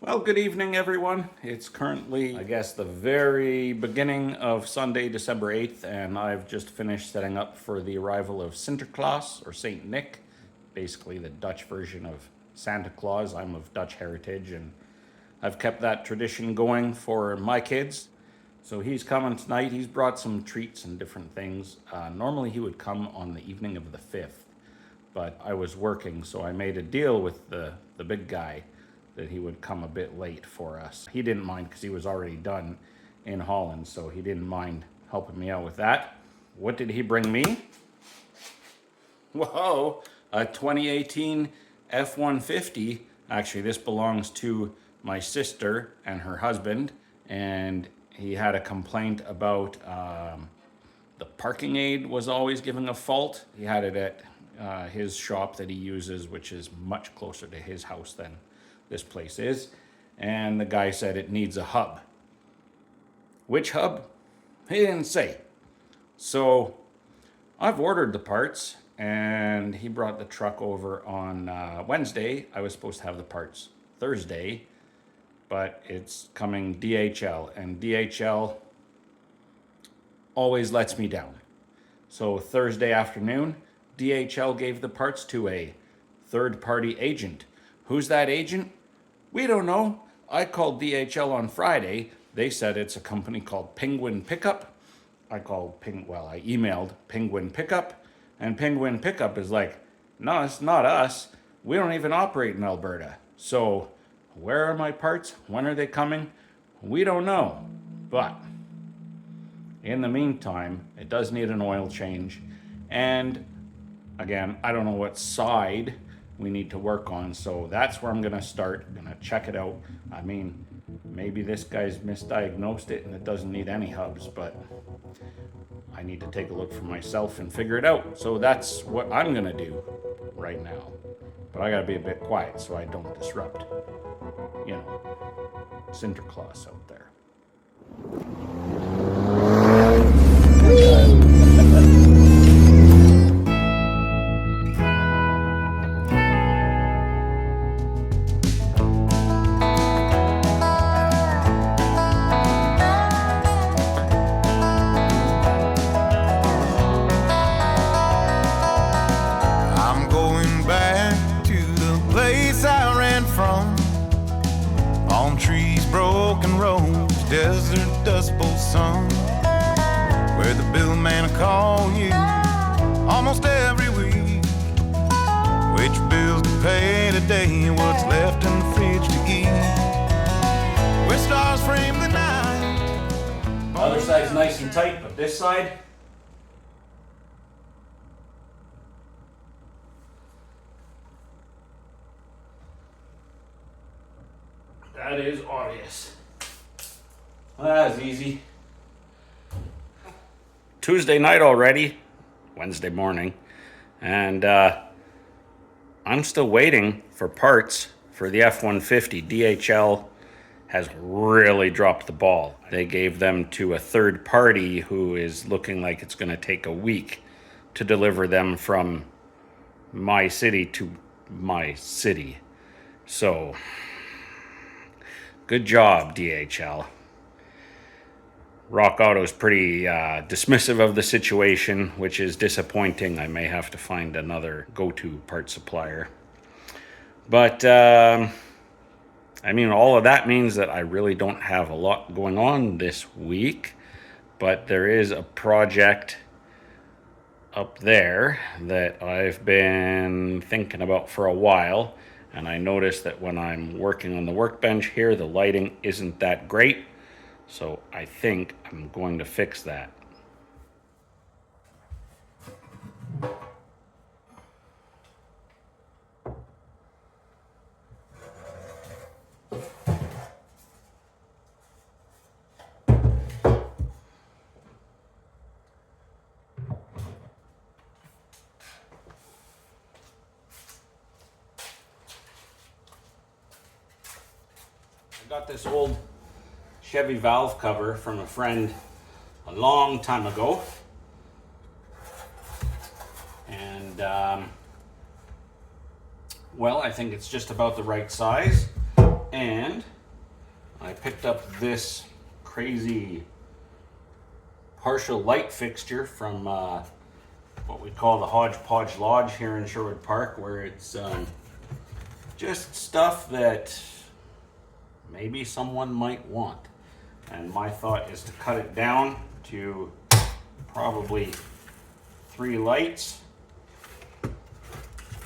Well, good evening, everyone. It's currently, I guess, the very beginning of Sunday, December 8th, and I've just finished setting up for the arrival of Sinterklaas, or Saint Nick, basically the Dutch version of Santa Claus. I'm of Dutch heritage, and I've kept that tradition going for my kids. So he's coming tonight. He's brought some treats and different things. Normally he would come on the evening of the 5th, but I was working, so I made a deal with the big guy that he would come a bit late for us. He didn't mind because he was already done in Holland, so he didn't mind helping me out with that. What did he bring me? Whoa, a 2018 F-150. Actually, this belongs to my sister and her husband, and he had a complaint about the parking aid was always giving a fault. He had it at his shop that he uses, which is much closer to his house than this place is, and the guy said it needs a hub. Which hub? He didn't say. So I've ordered the parts, and he brought the truck over on Wednesday. I was supposed to have the parts Thursday, but it's coming DHL, and DHL always lets me down. So Thursday afternoon, DHL gave the parts to a third-party agent. Who's that agent? We don't know. I called DHL on Friday. They said it's a company called Penguin Pickup. I emailed Penguin Pickup, and Penguin Pickup is like, no, it's not us. We don't even operate in Alberta. So where are my parts? When are they coming? We don't know. But in the meantime, it does need an oil change. And again, I don't know what side we need to work on, so that's where I'm gonna start. I'm gonna check it out. I mean, maybe this guy's misdiagnosed it and it doesn't need any hubs, but I need to take a look for myself and figure it out. So that's what I'm gonna do right now. But I gotta be a bit quiet so I don't disrupt, Sinterklaas out there. Broken roads, desert dust bowl sun, where the billman will call you almost every week. Which bills to pay today, what's left in the fridge to eat. Where stars frame the night. The other side's nice and tight, but this side, that is obvious. Well, that was easy. Tuesday night already, Wednesday morning, and I'm still waiting for parts for the F-150. DHL has really dropped the ball. They gave them to a third party who is looking like it's going to take a week to deliver them from my city to my city. So good job, DHL. Rock Auto's pretty dismissive of the situation, which is disappointing. I may have to find another go-to part supplier. But, all of that means that I really don't have a lot going on this week. But there is a project up there that I've been thinking about for a while. And I noticed that when I'm working on the workbench here, the lighting isn't that great. So I think I'm going to fix that. I got this old Chevy valve cover from a friend a long time ago, and well, I think it's just about the right size, and picked up this crazy partial light fixture from what we call the Hodgepodge Lodge here in Sherwood Park, where it's just stuff that maybe someone might want. And my thought is to cut it down to probably 3 lights.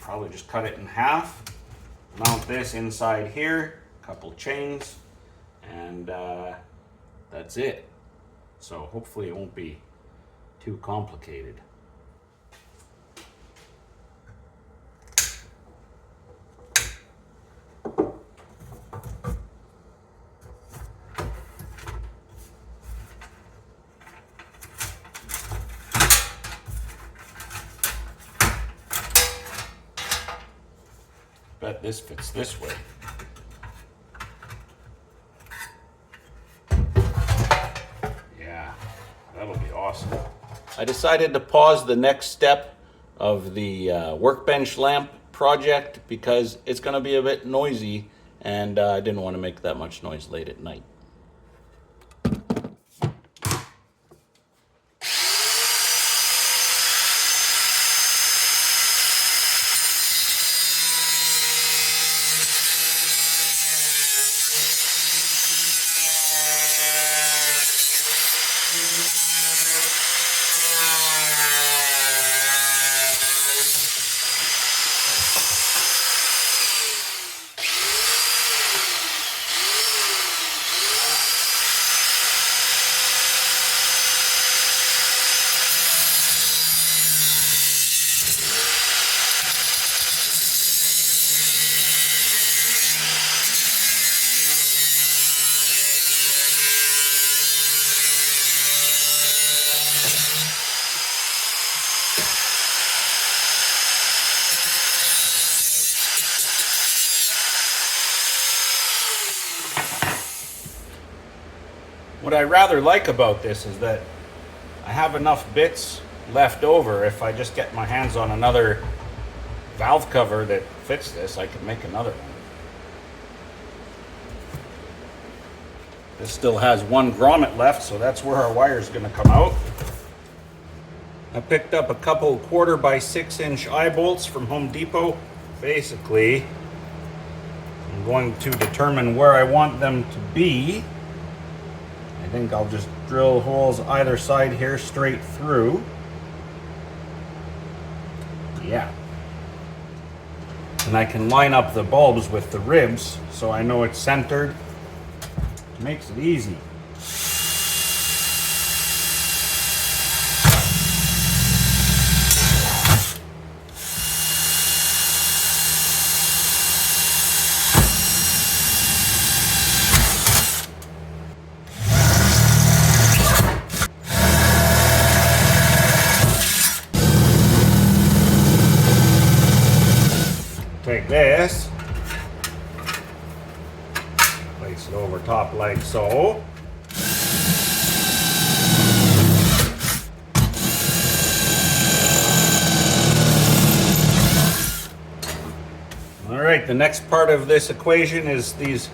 Probably just cut it in half, mount this inside here, a couple chains, and that's it. So hopefully it won't be too complicated. Bet this fits this way. Yeah, that'll be awesome. I decided to pause the next step of the workbench lamp project because it's going to be a bit noisy, and I didn't want to make that much noise late at night. What I rather like about this is that I have enough bits left over. If I just get my hands on another valve cover that fits this, I can make another one. This still has 1 grommet left, so that's where our wire is going to come out. I picked up a couple 1/4 by 6 inch eye bolts from Home Depot. Basically, I'm going to determine where I want them to be. I think I'll just drill holes either side here straight through. Yeah. And I can line up the bulbs with the ribs so I know it's centered. It makes it easy. Take this, place it over top like so. All right, the next part of this equation is these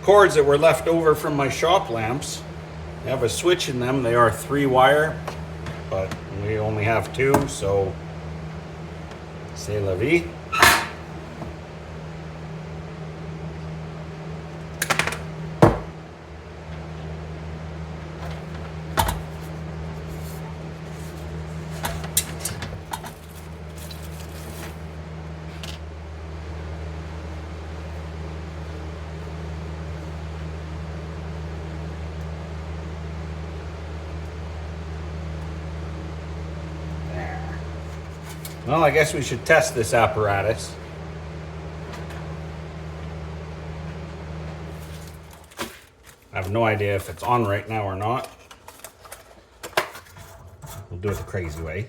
cords that were left over from my shop lamps. They have a switch in them. They are 3-wire, but we only have 2, so c'est la vie. Well, I guess we should test this apparatus. I have no idea if it's on right now or not. We'll do it the crazy way.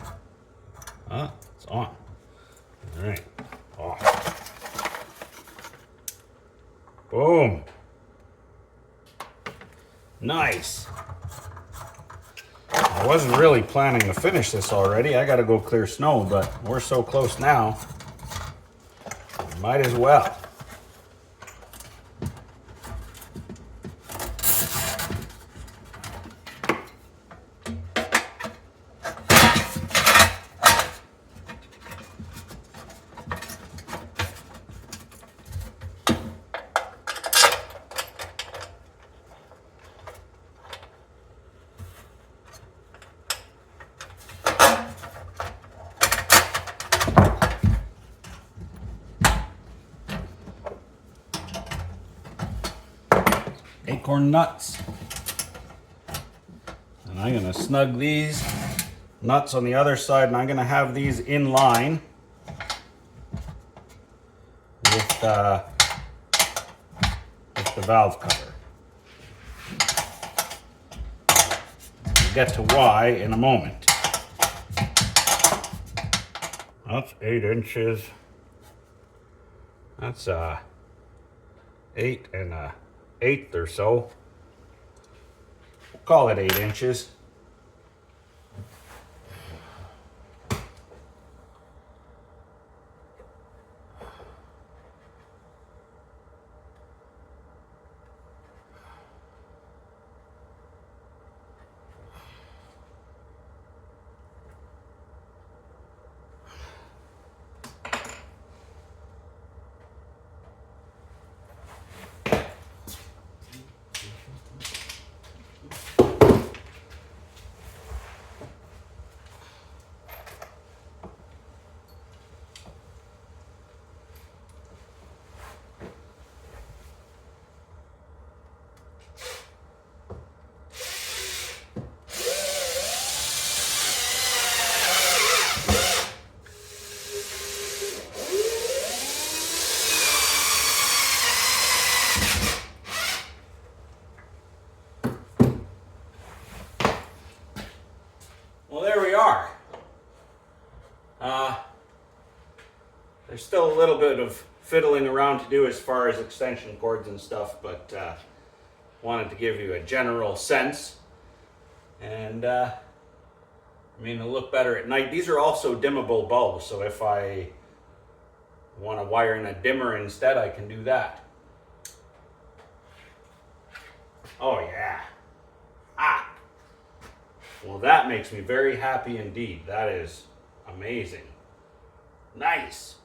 Ah, it's on. All right. Off. Boom. Nice. I wasn't really planning to finish this already. I got to go clear snow, but we're so close now. Might as well. acorn nuts. And I'm going to snug these nuts on the other side, and I'm going to have these in line with the valve cover. We'll get to why in a moment. That's 8 inches. That's 8 1/8 or so. We'll call it 8 inches. Well, there we are. There's still a little bit of fiddling around to do as far as extension cords and stuff, but wanted to give you a general sense. And I mean, it'll look better at night. These are also dimmable bulbs, so if I want to wire in a dimmer instead, I can do that. Oh yeah. Ah! Well, that makes me very happy indeed. That is amazing. Nice.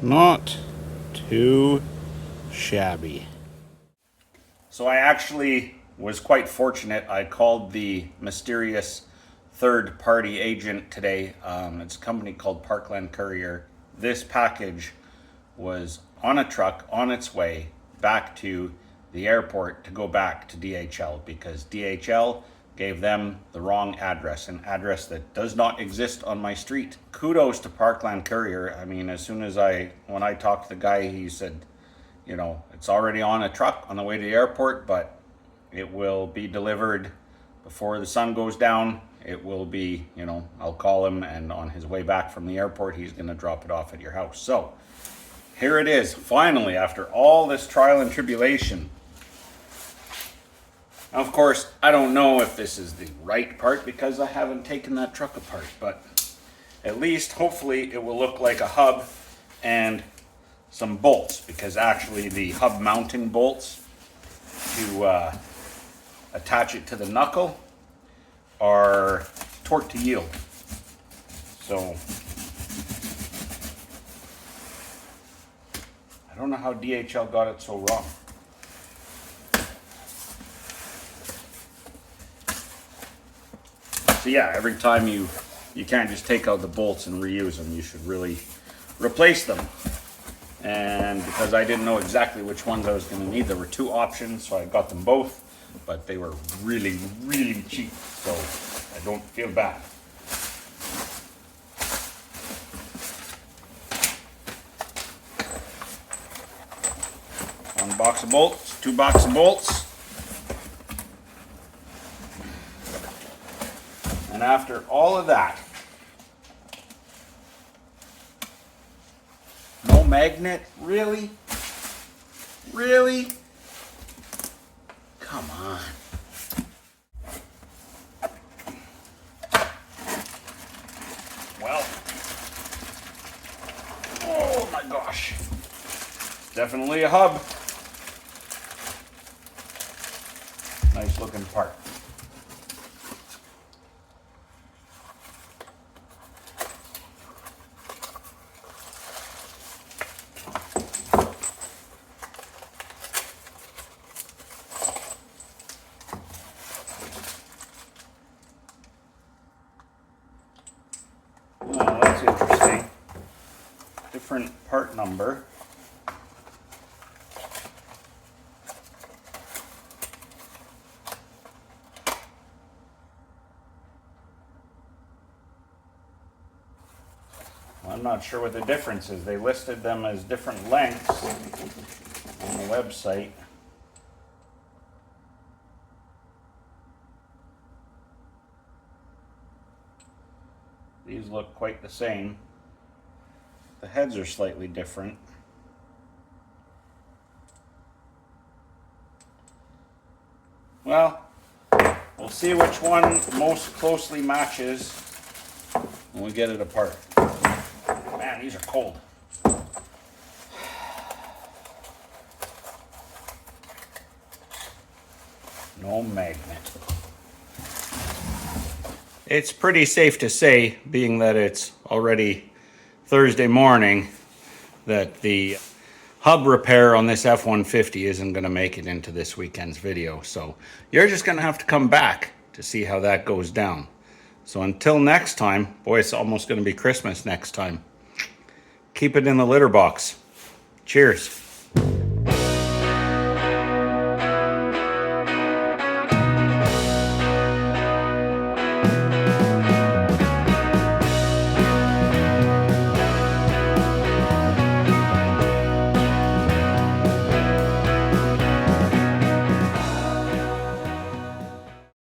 Not too shabby. So I actually was quite fortunate. I called the mysterious third-party agent today. It's a company called Parkland Courier, this package was on a truck on its way back to the airport to go back to DHL because DHL gave them the wrong address, an address that does not exist on my street. Kudos to Parkland Courier. I mean, as soon as when I talked to the guy, he said, you know, it's already on a truck on the way to the airport, but it will be delivered before the sun goes down. It will be, you know, I'll call him, and on his way back from the airport, he's gonna drop it off at your house. So here it is, finally, after all this trial and tribulation. Of course, I don't know if this is the right part because I haven't taken that truck apart, but at least, hopefully, it will look like a hub and some bolts, because actually the hub mounting bolts to attach it to the knuckle are torque to yield. So I don't know how DHL got it so wrong. So yeah, every time you can't just take out the bolts and reuse them. You should really replace them. And because I didn't know exactly which ones I was going to need, there were two options, so I got them both, but they were really, really cheap, so I don't feel bad. One box of bolts, two boxes of bolts. And after all of that, no magnet? Really? Really? Come on. Well, oh my gosh. Definitely a hub. Nice looking part. Oh, that's interesting. Different part number. I'm not sure what the difference is. They listed them as different lengths on the website. These look quite the same. The heads are slightly different. Well, we'll see which one most closely matches when we get it apart. Man, these are cold. No magnet. It's pretty safe to say, being that it's already Thursday morning, that the hub repair on this F-150 isn't going to make it into this weekend's video. So you're just going to have to come back to see how that goes down. So until next time, boy, it's almost going to be Christmas next time. Keep it in the litter box. Cheers.